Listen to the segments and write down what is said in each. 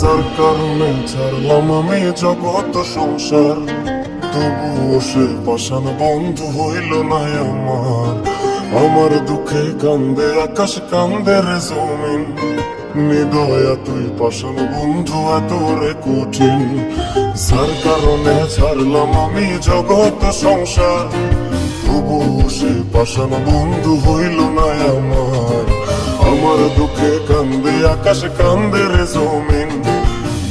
যার কারণে ছাড়লাম আমি জগৎ সংসার, তবুও সে পাষাণ বন্ধু হইল না আমার। আমার দুঃখে কান্দে আকাশ, কান্দে রে জমিন, নিদয়া তুই পাষাণ বন্ধু এত রে কঠিন। যার কারণে ছাড়লাম আমি জগৎ সংসার, তবুও সে পাষাণ বন্ধু হইল না আমার। আমার দুঃখে কান্দে আকাশ, কান্দে রে জমিন,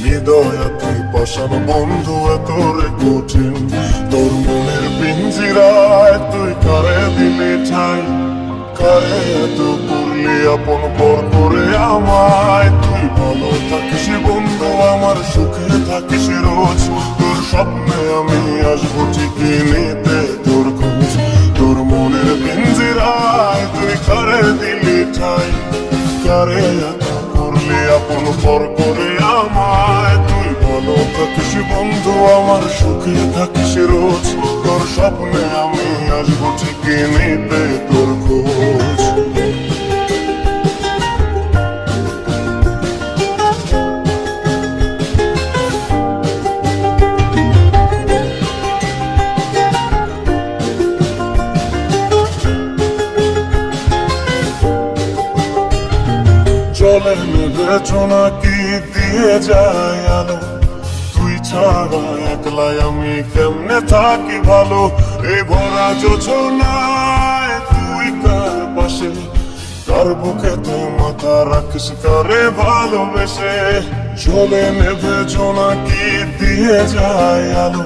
নিদয়া তুই পাষাণ বন্ধু এত রে কঠিন। তোর মনের পিঞ্জিরায় তুই কারে দিলি ঠাই, কারে এত করলি আপন পর করে আমায়। তুই ভালো থাকিস বন্ধু, আমার সুখে থাকিস রোজ, তোর স্বপ্নে আমি আসবো ঠিকই নিতে তোর খোঁজ। তোর মনের পিঞ্জিরায় তুই কারে দিলি ঠাই, কারে এত করলি আপন পর করে আমায়। তুই ভালো থাকিস বন্ধু, আমার সুখে থাকিস রোজ, তোর স্বপ্নে আমি আসবো ঠিকই নিতে তোর খোঁজ। জলে বিবেচনা কি দিয়ে যায় আলো, তুই ছাড়া একলাই আমি কেমনে থাকি ভালো। এই ভরা যোজনায় তুই কার পাশে, কার বুকে তুই মাথা রাখিস কারে ভালোবেসে। জলে নেভে জোনা কি দিয়ে যায় আলো,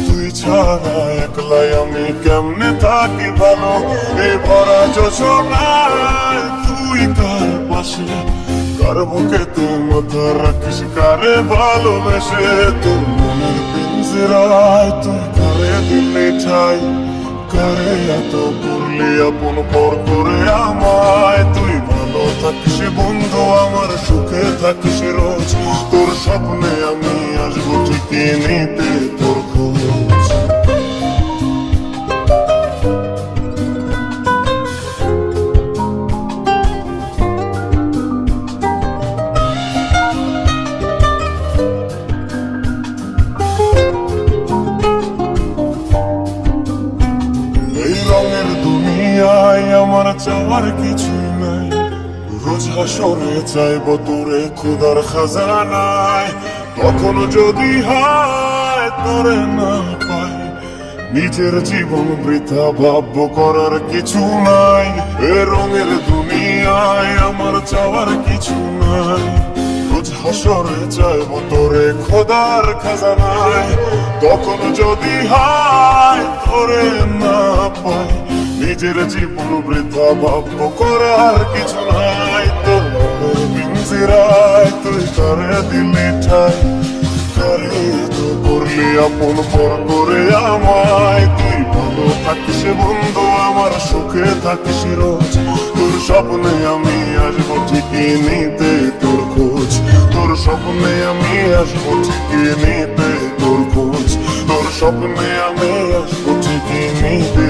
তুই ছাড়া একলাই আমি কেমনে থাকি ভালো। এই ভরা যোজনায় তুই কার পাশে, কার বুকে তুই মাথা রাখিস কারে ভালোবেসে। তোর মনের পিঞ্জিরায় তুই কারে দিলি ঠাই, কারে এত করলি আপন পর করে আমায়। তুই ভালো থাকিস বন্ধু, আমার সুখে থাকিস রোজ, তোর স্বপ্নে আমি আসবো ঠিকই নিতে তোর খোঁজ। আমার চাওয়ার কিছুই নাই, রোজ হাসরে চাইব তোরে খুদার খাজানায়। তখন যদি হয় তোরে না পাই, নিজের জীবন বৃথা ভাব্য করার কিছু নাই। এ রঙের দুনিয়ায় আমার চাওয়ার কিছু নাই, রোজ হাসরে চাইব তোরে খোদার খাজানায়। তখন যদি হয় তোরে না পাই, নিজের জীবন বৃথা ভাব্য করার কিছু নাই। তোর মনের পিঞ্জিরায় তুই কারে দিলি ঠাই, কারে তো করলি আপন পর করে আমায়। তুই ভালো থাকিস বন্ধু, আমার সুখে থাকিস রোজ, তোর স্বপ্নে আমি আসবো ঠিকই নিতে তোর খোঁজ। তোর স্বপ্নে আমি আসবো ঠিকই নিতে তোর খোঁজ, তোর স্বপ্নে আমি আসবো ঠিকই নিতে